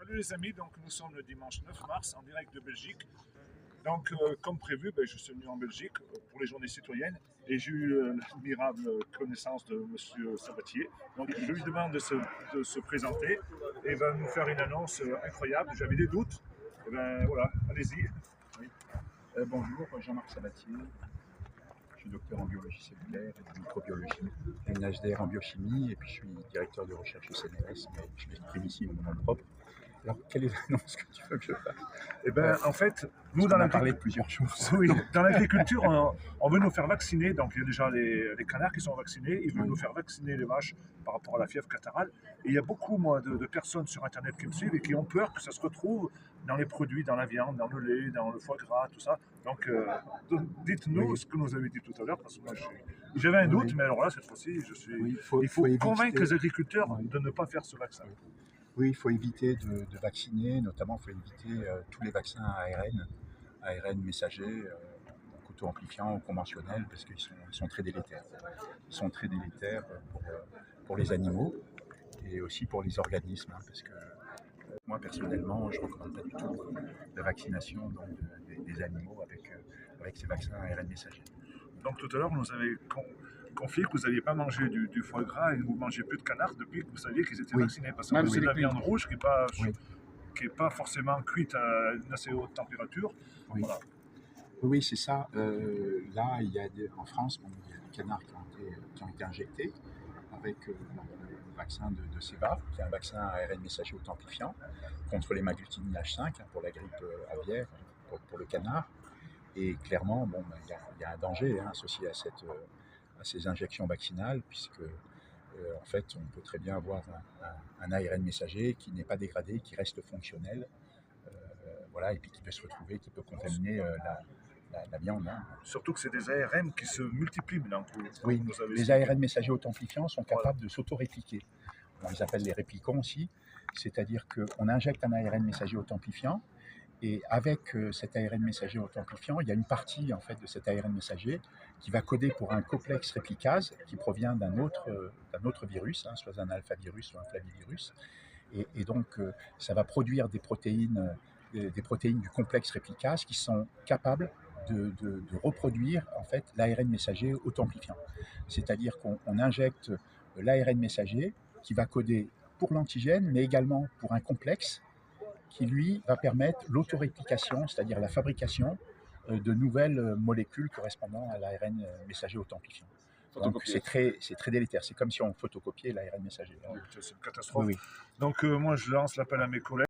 Salut les amis, donc nous sommes le dimanche 9 mars en direct de Belgique. Donc comme prévu, je suis venu en Belgique pour les journées citoyennes et j'ai eu l'admirable connaissance de Monsieur Sabatier. Donc je lui demande de se présenter et il va nous faire une annonce incroyable. J'avais des doutes. Et ben voilà, allez-y. Oui. Bonjour, Jean-Marc Sabatier. Je suis docteur en biologie cellulaire et en microbiologie, une HDR en biochimie, et puis je suis directeur de recherche au CNRS, mais je m'exprime ici au nom propre. Alors, quelle est l'annonce que tu veux que je fasse? Eh ben, en fait, nous, on a parlé de plusieurs choses. Oui, dans l'agriculture, on veut nous faire vacciner. Donc, il y a déjà les canards qui sont vaccinés. Ils veulent nous faire vacciner les vaches par rapport à la fièvre catarrhale. Et il y a beaucoup, moi, de personnes sur Internet qui me suivent et qui ont peur que ça se retrouve dans les produits, dans la viande, dans le lait, dans le foie gras, tout ça. Donc, dites-nous ce que nous avez dit tout à l'heure, parce que moi, j'avais un doute, mais alors là, cette fois-ci, il faut convaincre les agriculteurs de ne pas faire ce vaccin. Oui, il faut éviter de vacciner, notamment il faut éviter tous les vaccins à ARN messager, auto-amplifiants ou conventionnels, parce qu'ils sont très délétères. Ils sont très délétères pour les animaux et aussi pour les organismes, parce que moi personnellement, je ne recommande pas du tout la vaccination des animaux avec ces vaccins à ARN messager. Donc tout à l'heure, vous nous avez confié que vous n'aviez pas mangé du foie gras et que vous ne mangez plus de canard depuis que vous saviez qu'ils étaient vaccinés. Parce que c'est de la viande rouge qui n'est pas forcément cuite à une assez haute température. Oui, voilà. Oui, c'est ça. Là, en France, il y a des canards qui ont été injectés avec le vaccin de Ceva, qui est un vaccin à ARN messager auto-amplifiant contre l'hémagglutinin H5 pour la grippe aviaire, pour le canard. Et clairement, il y a un danger associé à ces injections vaccinales, puisque en fait, on peut très bien avoir un ARN messager qui n'est pas dégradé, qui reste fonctionnel, voilà, et puis qui peut se retrouver, qui peut contaminer la viande. Surtout que c'est des ARN qui se multiplient maintenant. Oui, les ARN messagers auto-amplifiants sont capables de s'auto-répliquer. On les appelle les réplicants aussi, c'est-à-dire qu'on injecte un ARN messager auto-amplifiant, et avec cet ARN messager auto-amplifiant, il y a une partie en fait de cet ARN messager qui va coder pour un complexe réplicase qui provient d'un autre virus, soit un alphavirus ou un flavivirus. Et donc, ça va produire des protéines du complexe réplicase qui sont capables de reproduire en fait l'ARN messager auto-amplifiant. C'est-à-dire qu'on injecte l'ARN messager qui va coder pour l'antigène, mais également pour un complexe qui, lui, va permettre l'autoréplication, c'est-à-dire la fabrication de nouvelles molécules correspondant à l'ARN messager auto-amplifiant. Donc c'est très délétère, c'est comme si on photocopiait l'ARN messager. C'est une catastrophe. Oui. Donc moi je lance l'appel à mes collègues.